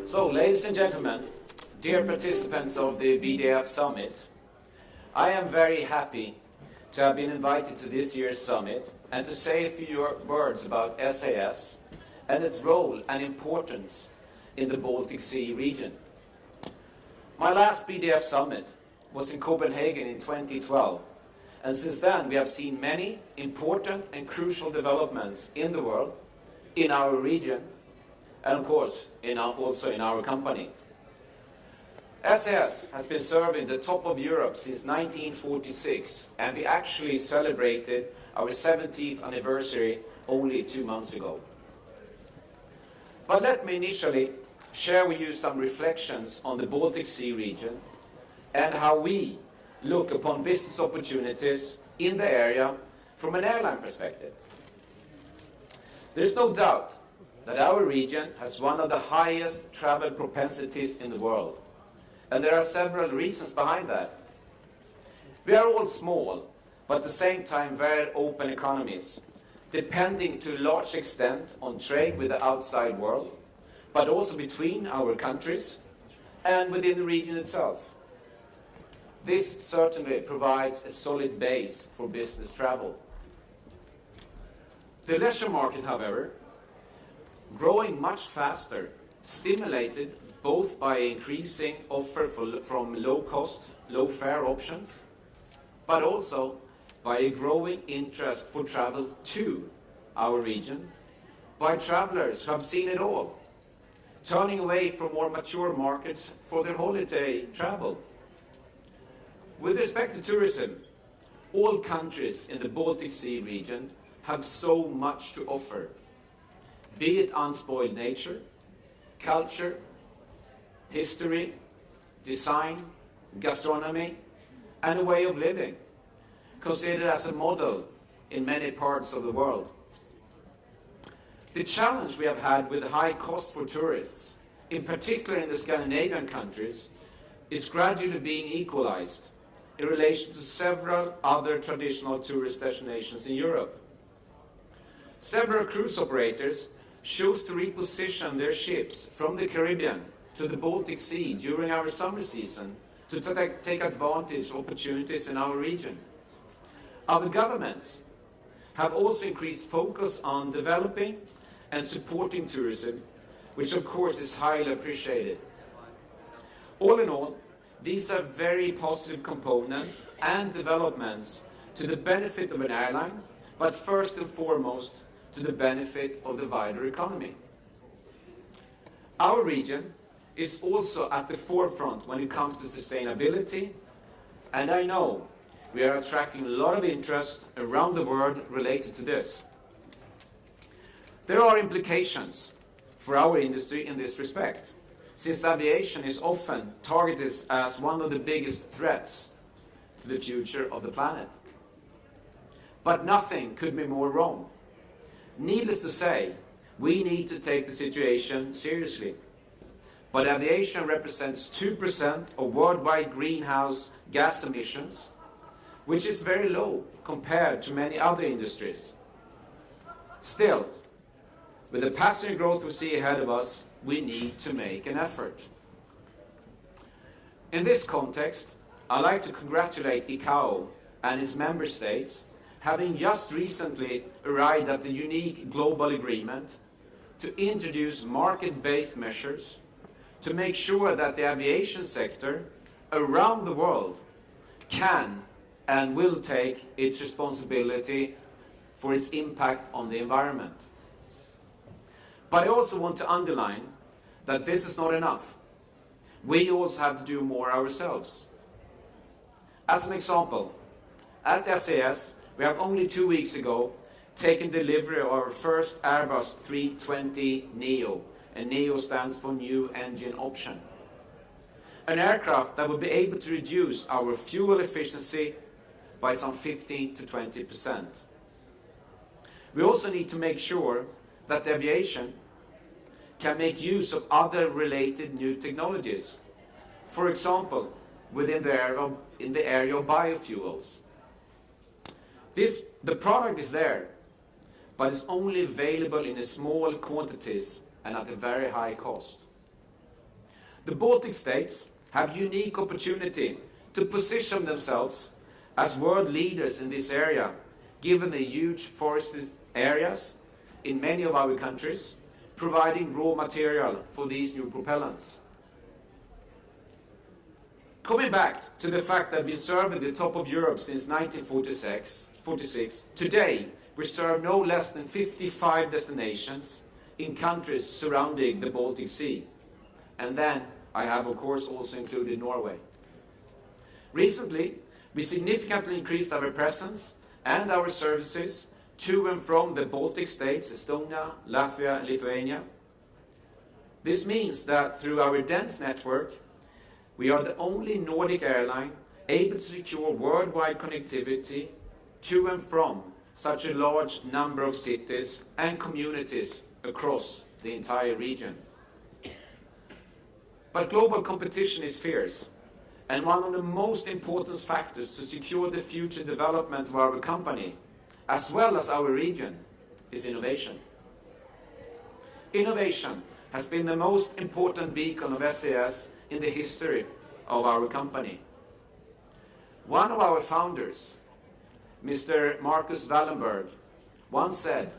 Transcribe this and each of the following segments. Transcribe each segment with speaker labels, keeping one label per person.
Speaker 1: So, ladies and gentlemen, dear participants of the BDF Summit, I am very happy to have been invited to this year's summit and to say a few words about SAS and its role and importance in the Baltic Sea region. My last BDF Summit was in Copenhagen in 2012, and since then we have seen many important and crucial developments in the world, in our region, and of course also in our company. SAS has been serving the top of Europe since 1946, and we actually celebrated our 70th anniversary only 2 months ago. But let me initially share with you some reflections on the Baltic Sea region and how we look upon business opportunities in the area from an airline perspective. There's no doubt that our region has one of the highest travel propensities in the world. And there are several reasons behind that. We are all small, but at the same time very open economies, depending to a large extent on trade with the outside world, but also between our countries and within the region itself. This certainly provides a solid base for business travel. The leisure market, however, growing much faster, stimulated both by increasing offer from low-cost, low-fare options, but also by a growing interest for travel to our region, by travelers who have seen it all, turning away from more mature markets for their holiday travel. With respect to tourism, all countries in the Baltic Sea region have so much to offer, be it unspoiled nature, culture, history, design, gastronomy, and a way of living, considered as a model in many parts of the world. The challenge we have had with high cost for tourists, in particular in the Scandinavian countries, is gradually being equalized in relation to several other traditional tourist destinations in Europe. Several cruise operators chose to reposition their ships from the Caribbean to the Baltic Sea during our summer season to take advantage of opportunities in our region. Our governments have also increased focus on developing and supporting tourism, which of course is highly appreciated. All in all, these are very positive components and developments to the benefit of an airline, but first and foremost to the benefit of the wider economy. Our region is also at the forefront when it comes to sustainability, and I know we are attracting a lot of interest around the world related to this. There are implications for our industry in this respect, since aviation is often targeted as one of the biggest threats to the future of the planet. But nothing could be more wrong. Needless to say, we need to take the situation seriously. But aviation represents 2% of worldwide greenhouse gas emissions, which is very low compared to many other industries. Still, with the passenger growth we see ahead of us, we need to make an effort. In this context, I'd like to congratulate ICAO and its member states, having just recently arrived at the unique global agreement to introduce market-based measures to make sure that the aviation sector around the world can and will take its responsibility for its impact on the environment. But I also want to underline that this is not enough. We also have to do more ourselves. As an example, at SAS, we have only 2 weeks ago taken delivery of our first Airbus 320 Neo, and Neo stands for New Engine Option. An aircraft that will be able to reduce our fuel efficiency by some 15 to 20%. We also need to make sure that the aviation can make use of other related new technologies. For example, within the area of biofuels. The product is there, but is only available in small quantities and at a very high cost. The Baltic states have unique opportunity to position themselves as world leaders in this area, given the huge forested areas in many of our countries, providing raw material for these new propellants. Coming back to the fact that we serve at the top of Europe since 1946, today we serve no less than 55 destinations in countries surrounding the Baltic Sea. And then I have of course also included Norway. Recently, we significantly increased our presence and our services to and from the Baltic states, Estonia, Latvia, and Lithuania. This means that through our dense network, we are the only Nordic airline able to secure worldwide connectivity to and from such a large number of cities and communities across the entire region. But global competition is fierce, and one of the most important factors to secure the future development of our company, as well as our region, is innovation. Innovation has been the most important beacon of SAS in the history of our company. One of our founders, Mr. Marcus Wallenberg, once said,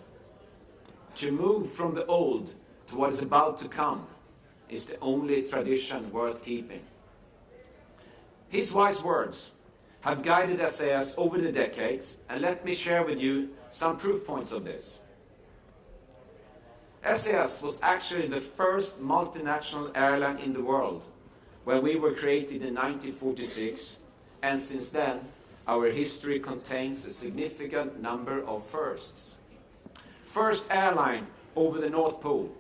Speaker 1: "To move from the old to what is about to come is the only tradition worth keeping." His wise words have guided SAS over the decades, and let me share with you some proof points of this. SAS was actually the first multinational airline in the world when we were created in 1946, and since then our history contains a significant number of firsts. First airline over the North Pole,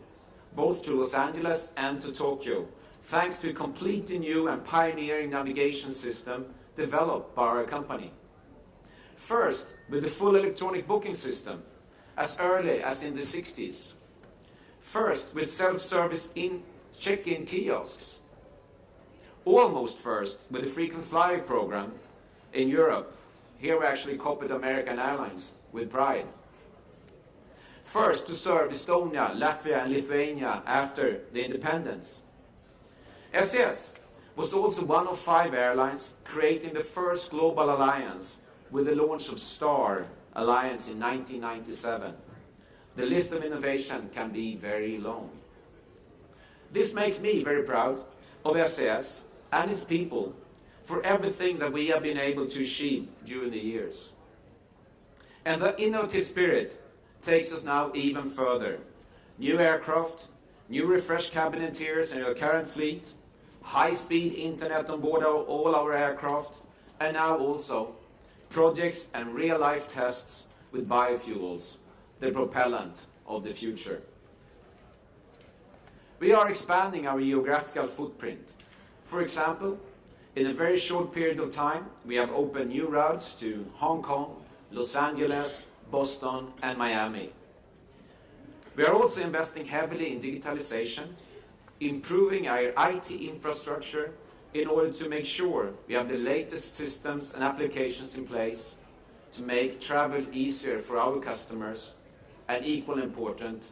Speaker 1: both to Los Angeles and to Tokyo, thanks to a completely new and pioneering navigation system developed by our company. First, with a full electronic booking system, as early as in the 60s. First, with self-service check-in kiosks. Almost first, with the frequent flyer program in Europe. Here we actually copied American Airlines with pride. First to serve Estonia, Latvia, and Lithuania after the independence. SAS was also one of 5 airlines creating the first global alliance with the launch of STAR Alliance in 1997. The list of innovation can be very long. This makes me very proud of SAS and its people for everything that we have been able to achieve during the years. And the innovative spirit takes us now even further. New aircraft, new refreshed cabin interiors in our current fleet, high-speed internet on board all our aircraft, and now also projects and real-life tests with biofuels, the propellant of the future. We are expanding our geographical footprint. For example, in a very short period of time, we have opened new routes to Hong Kong, Los Angeles, Boston, and Miami. We are also investing heavily in digitalization, improving our IT infrastructure in order to make sure we have the latest systems and applications in place to make travel easier for our customers, and equally important,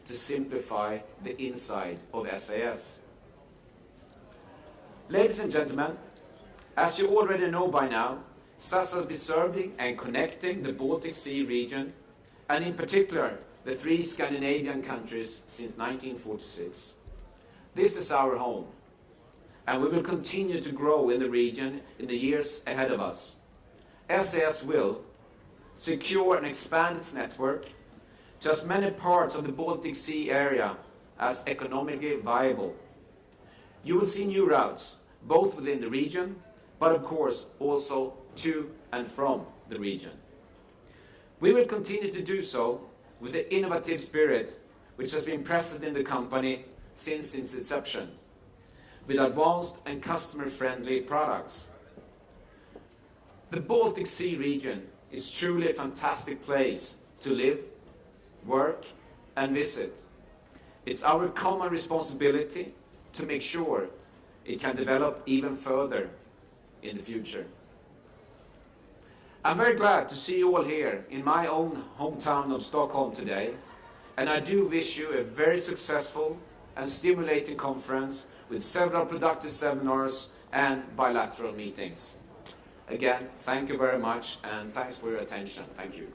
Speaker 1: to simplify the inside of SAS. Ladies and gentlemen, as you already know by now, SAS has been serving and connecting the Baltic Sea region, and in particular the 3 Scandinavian countries since 1946. This is our home, and we will continue to grow in the region in the years ahead of us. SAS will secure and expand its network to as many parts of the Baltic Sea area as economically viable. You will see new routes, both within the region, but of course also to and from the region. We will continue to do so with the innovative spirit which has been present in the company since its inception, with advanced and customer-friendly products. The Baltic Sea region is truly a fantastic place to live, work, and visit. It's our common responsibility to make sure it can develop even further in the future. I'm very glad to see you all here in my own hometown of Stockholm today, and I do wish you a very successful and stimulating conference with several productive seminars and bilateral meetings. Again, thank you very much, and thanks for your attention. Thank you.